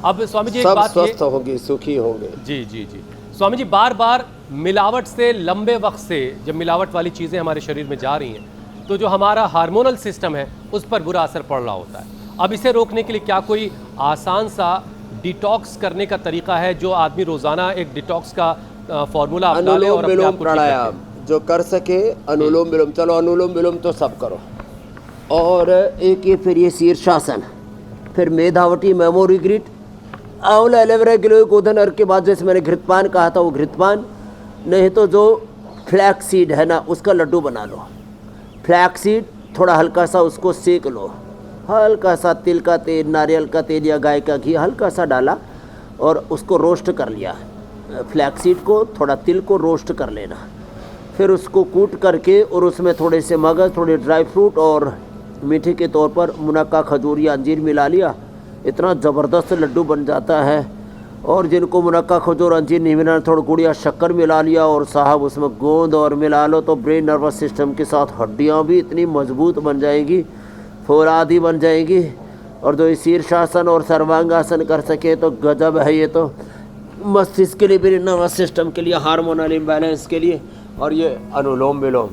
अब स्वामी जी एक सब बात स्वस्थ होंगे, सुखी होंगे। जी जी जी स्वामी जी, बार बार मिलावट से लंबे वक्त से जब मिलावट वाली चीज़ें हमारे शरीर में जा रही हैं तो जो हमारा हार्मोनल सिस्टम है उस पर बुरा असर पड़ रहा होता है। अब इसे रोकने के लिए क्या कोई आसान सा डिटॉक्स करने का तरीका है जो आदमी रोज़ाना एक डिटॉक्स का फॉर्मूला अपना ले और अनुलोम अपने आप विलोम को ठीक प्राणायाम रखे? जो कर सके, अनुलोम विलोम, चलो अनुलोम विलोम तो सब करो। और एक ये फिर ये शीर्षासन, फिर मेधावटी मेमोरी ग्रिट, आंवला एलोवेरा गिलोय गोधन अर्क के बाद जैसे मैंने घृतपान कहा था वो घृतपान, नहीं तो जो फ्लैक्स सीड है ना उसका लड्डू बना लो। फ्लैक्स सीड थोड़ा हल्का सा उसको सेक लो, हल्का सा तिल का तेल, नारियल का तेल या गाय का घी हल्का सा डाला और उसको रोस्ट कर लिया। फ्लैक्स सीड को, थोड़ा तिल को रोस्ट कर लेना, फिर उसको कूट करके और उसमें थोड़े से मगज, थोड़े ड्राई फ्रूट और मीठे के तौर पर मुनक्का, खजूर या अंजीर मिला लिया। इतना ज़बरदस्त लड्डू बन जाता है। और जिनको मुनक्का, खजूर, अंजीर नहीं मिला, थोड़ा गुड़ या शक्कर मिला लिया और साहब उसमें गोंद और मिला लो तो ब्रेन नर्वस सिस्टम के साथ हड्डियाँ भी इतनी मजबूत बन जाएंगी, फौलादी बन जाएंगी। और जो शीर्षासन और सर्वांगासन कर सके तो गजब है। ये तो मस्तिष्क के लिए भी, नर्वस सिस्टम के लिए, हार्मोनल इम्बैलेंस के लिए। और ये अनुलोम विलोम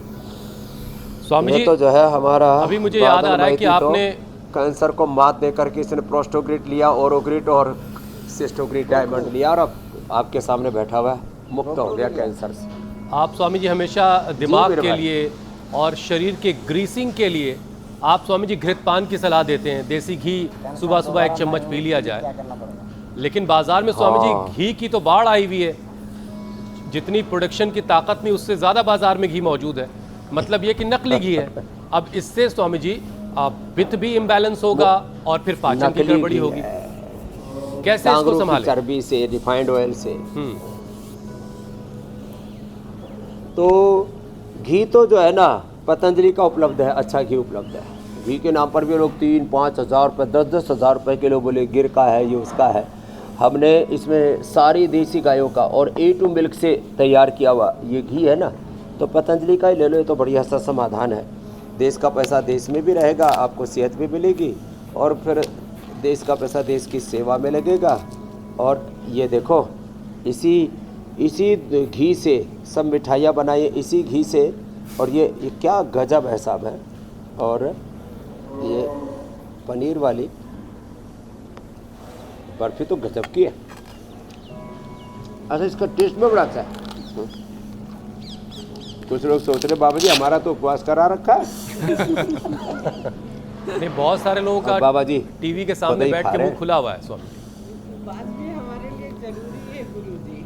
स्वामी जी तो जो है हमारा, अभी मुझे याद आ रहा है कि आपने कैंसर को मात दे करके इसने प्रोस्टोग्रिट लिया, ओरोग्रिट और सिस्टोग्रिट डायमंड लिया और अब आपके सामने बैठा हुआ है, मुक्त हो गया कैंसर से। आप स्वामी जी हमेशा दिमाग के लिए और शरीर के ग्रीसिंग के लिए आप स्वामी जी घृतपान की सलाह देते हैं। देसी घी सुबह सुबह 1 चम्मच पी लिया जाए, लेकिन बाजार में स्वामी जी घी की तो बाढ़ आई हुई है। जितनी प्रोडक्शन की ताकत नहीं उससे ज़्यादा बाजार में घी मौजूद है। मतलब ये कि नकली घी है। अब इससे स्वामी जी वित्त भी इम्बैलेंस होगा और फिर पाचन की गड़बड़ी होगी। कैसे इसको संभालें? चर्बी से, रिफाइंड ऑयल से। तो घी तो जो है ना पतंजलि का उपलब्ध है, अच्छा घी उपलब्ध है। घी के नाम पर भी लोग 3-5 हज़ार रुपये, 10-10 हज़ार रुपये किलो बोले, गिर का है, ये उसका है। हमने इसमें सारी देसी गायों का और A2 मिल्क से तैयार किया हुआ ये घी है ना, तो पतंजलि का ही ले लो। ये तो बढ़िया सा समाधान है। देश का पैसा देश में भी रहेगा, आपको सेहत भी मिलेगी और फिर देश का पैसा देश की सेवा में लगेगा। और ये देखो इसी घी से सब मिठाइयाँ बनाई, इसी घी से। और ये क्या गजब है साहब है। और ये पनीर वाली बर्फी तो गजब की है। अच्छा, इसका टेस्ट में बड़ा अच्छा है। कुछ लोग सोच रहे बाबा जी हमारा तो उपवास करा रखा है। नहीं, बहुत सारे लोगों का बाबा जी टीवी के सामने बैठ के मुंह खुला हुआ है स्वामी। बात भी हमारे लिए जरूरी है गुरुजी।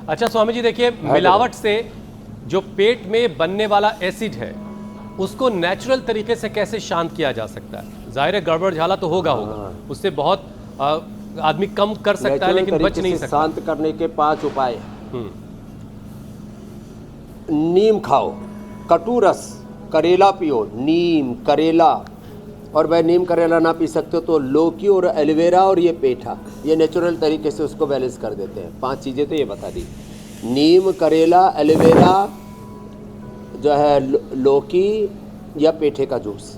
अच्छा स्वामी जी देखिए, मिलावट से जो पेट में बनने वाला एसिड है उसको नेचुरल तरीके से कैसे शांत किया जा सकता है? जाहिर है गड़बड़ झाला तो होगा, उससे बहुत आदमी कम कर सकता है लेकिन बच नहीं सकता। शांत करने के 5 उपाय। नीम खाओ, कटुरस, करेला पियो, नीम, करेला। और भाई नीम करेला ना पी सकते हो तो लौकी और एलोवेरा और ये पेठा, ये नेचुरल तरीके से उसको बैलेंस कर देते हैं। 5 चीज़ें तो ये बता दी, नीम, करेला, एलोवेरा, जो है लौकी या पेठे का जूस।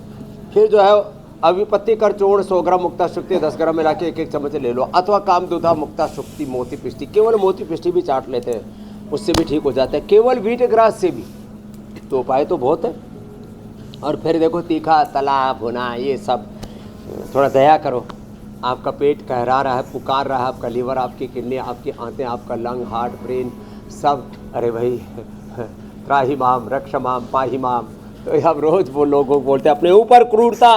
फिर जो है अविपत्ति कर चूर्ण 100 ग्राम मुक्ता शक्ति 10 ग्राम मिला के 1-1 चम्मच ले लो। अथवा काम दूधा मुक्ता शक्ति मोती पिष्टी, केवल मोती पिष्टी भी चाट लेते हैं, उससे भी ठीक हो जाता है। केवल व्हीट ग्रास से भी। तो उपाय तो बहुत है। और फिर देखो तीखा, तला, भुना, ये सब थोड़ा दया करो। आपका पेट कहरा रहा है, पुकार रहा है, आपका लीवर, आपकी किडनी, आपकी आंतें, आपका लंग, हार्ट, ब्रेन सब, अरे भाई त्राहि माम, रक्ष माम, पाहि माम। तो हम रोज वो लोगों को बोलते हैं अपने ऊपर क्रूरता,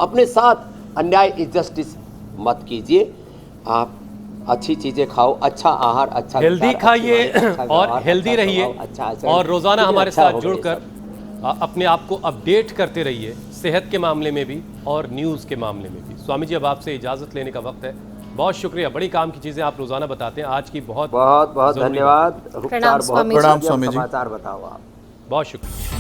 अपने साथ अन्याय, इनजस्टिस मत कीजिए। आप अच्छी चीज़ें खाओ, अच्छा आहार, अच्छा हेल्दी खाइए और हेल्दी रहिए। और रोज़ाना हमारे साथ जुड़कर अपने आप को अपडेट करते रहिए, सेहत के मामले में भी और न्यूज़ के मामले में भी। स्वामी जी अब आपसे इजाज़त लेने का वक्त है। बहुत शुक्रिया, बड़ी काम की चीज़ें आप रोज़ाना बताते हैं। आज की बहुत बहुत धन्यवाद। प्रणाम स्वामी जी। समाचार बताओ आप। बहुत शुक्रिया।